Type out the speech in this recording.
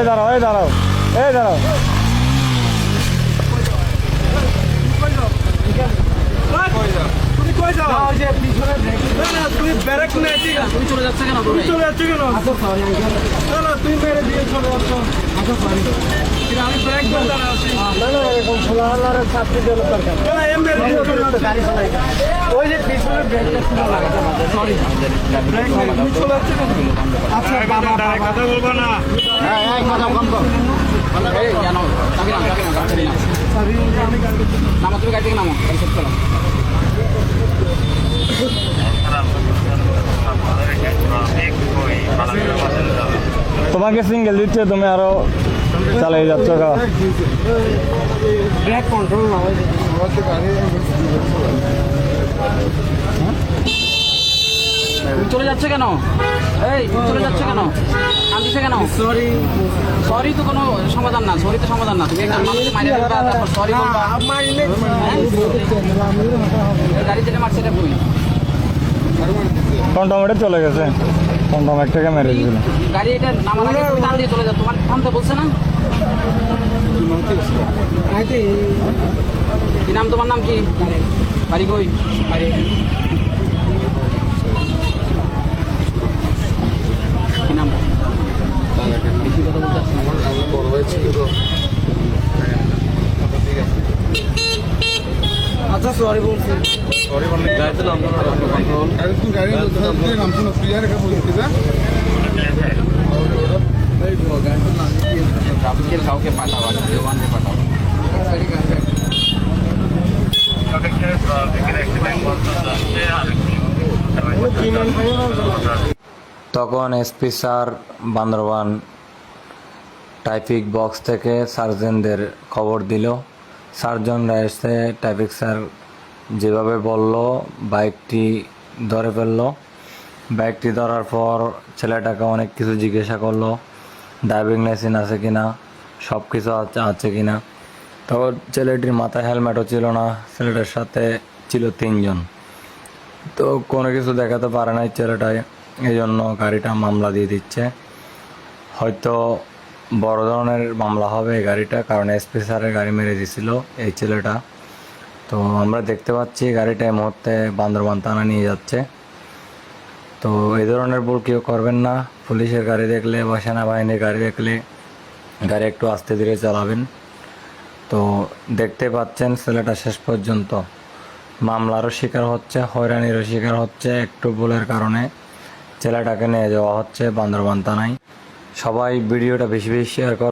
দাঁড়াও এই দাঁড়াও এই দাঁড়াও। তুমি কই যাও? ওই যে পিছনে ব্রেক। না না তুমি ব্রেক না ঠিক আছে। তুমি চলে যাচ্ছে কেন? তুমি চলে যাচ্ছ কেন? আচ্ছা সরি আঙ্কেল। না না তুমি মেরে দিয়ে চলে যাচ্ছ। আচ্ছা সরি। কিন্তু আমি ব্রেক করে দাঁড়া আছি। না না এরকম খোলা আল্লাহর ছাত্রী দেওয়ার দরকার। না না এম মেরে দিয়ে চলে যাচ্ছ। গাড়ি চালাই। ওই যে পিছনে ব্রেকটা ছিল লাগাতে হবে। সরি। ব্রেক মেরে তুমি চলে যাচ্ছ কেন? আচ্ছা বাবা কথা বলবো না। হ্যাঁ হ্যাঁ কথা কম কর। এই জানো চাবি নাও গাড়ি নাও। সরি আমি গাড়ি নামো তুমি গাড়ি থেকে নামো। গাড়ি সেট করো। তোমাকে সিঙ্গেল দিচ্ছে, তুমি আরো চালিয়ে যাচ্ছ গা। ব্রেক কন্ট্রোল না হয়। তুমি চলে যাচ্ছে কেন? এই তুমি চলে যাচ্ছে কেন? কাঁদছে কেন? সরি। সরি তো কোনো সমাধান না। সরি তো সমাধান না। তুমি একটা মানুষকে মাইরে ফেলবা, তারপর সরি বলবা। এই গাড়ি যেটা মারছে এটা কই? কন্টমেটে চলে গেছে, কন্টমেট থেকে মেরে দিয়েছিল। গাড়ি এটা নামার আগে তুমি টান দিয়ে চলে যাও। তোমার থামতে বলছে না? কি নাম তোমার? নাম কি? বাড়ি কই? কি নাম? বেশি কথা বলতে আসছে না। আচ্ছা সরি বলছি। কাউকে পাঠাও, দেওয়ানকে পাঠাও। তখন SP sir Bandarban traffic box থেকে সার্জেনদের খবর দিল। সার্জনরা এসে ট্রাফিক স্যার যেভাবে বলল বাইকটি ধরে ফেললো। বাইকটি ধরার পর ছেলেটাকে অনেক কিছু জিজ্ঞাসা করলো, ড্রাইভিং লাইসেন্স আছে কিনা, সব কিছু আছে কিনা। তখন ছেলেটির মাথায় হেলমেটও ছিল না, ছেলেটার সাথে ছিল 3 জন। তো কোনো কিছু দেখাতে পারে নাই ছেলেটায়, এই জন্য গাড়িটা মামলা দিয়ে দিচ্ছে। হয়তো বড় ধরনের মামলা হবে এই গাড়িটা, কারণ এসপি স্যারের গাড়ি মেরে দিয়েছিল এই ছেলেটা। তো আমরা দেখতে পাচ্ছি গাড়িটা এই মুহূর্তে বান্দরবান থানা নিয়ে যাচ্ছে। তো এই ধরনের ভুল কেউ করবেন না। পুলিশের গাড়ি দেখলে বা সেনাবাহিনীর গাড়ি দেখলে গাড়ি একটু আস্তে ধীরে চালাবেন। তো দেখতে পাচ্ছেন ছেলেটা শেষ পর্যন্ত মামলারও শিকার হচ্ছে, হয়রানিরও শিকার হচ্ছে। একটু ভুলের কারণে ছেলেটাকে নিয়ে যাওয়া হচ্ছে বান্দরবান থানায়। সবাই ভিডিওটা বেশি বেশি শেয়ার কর।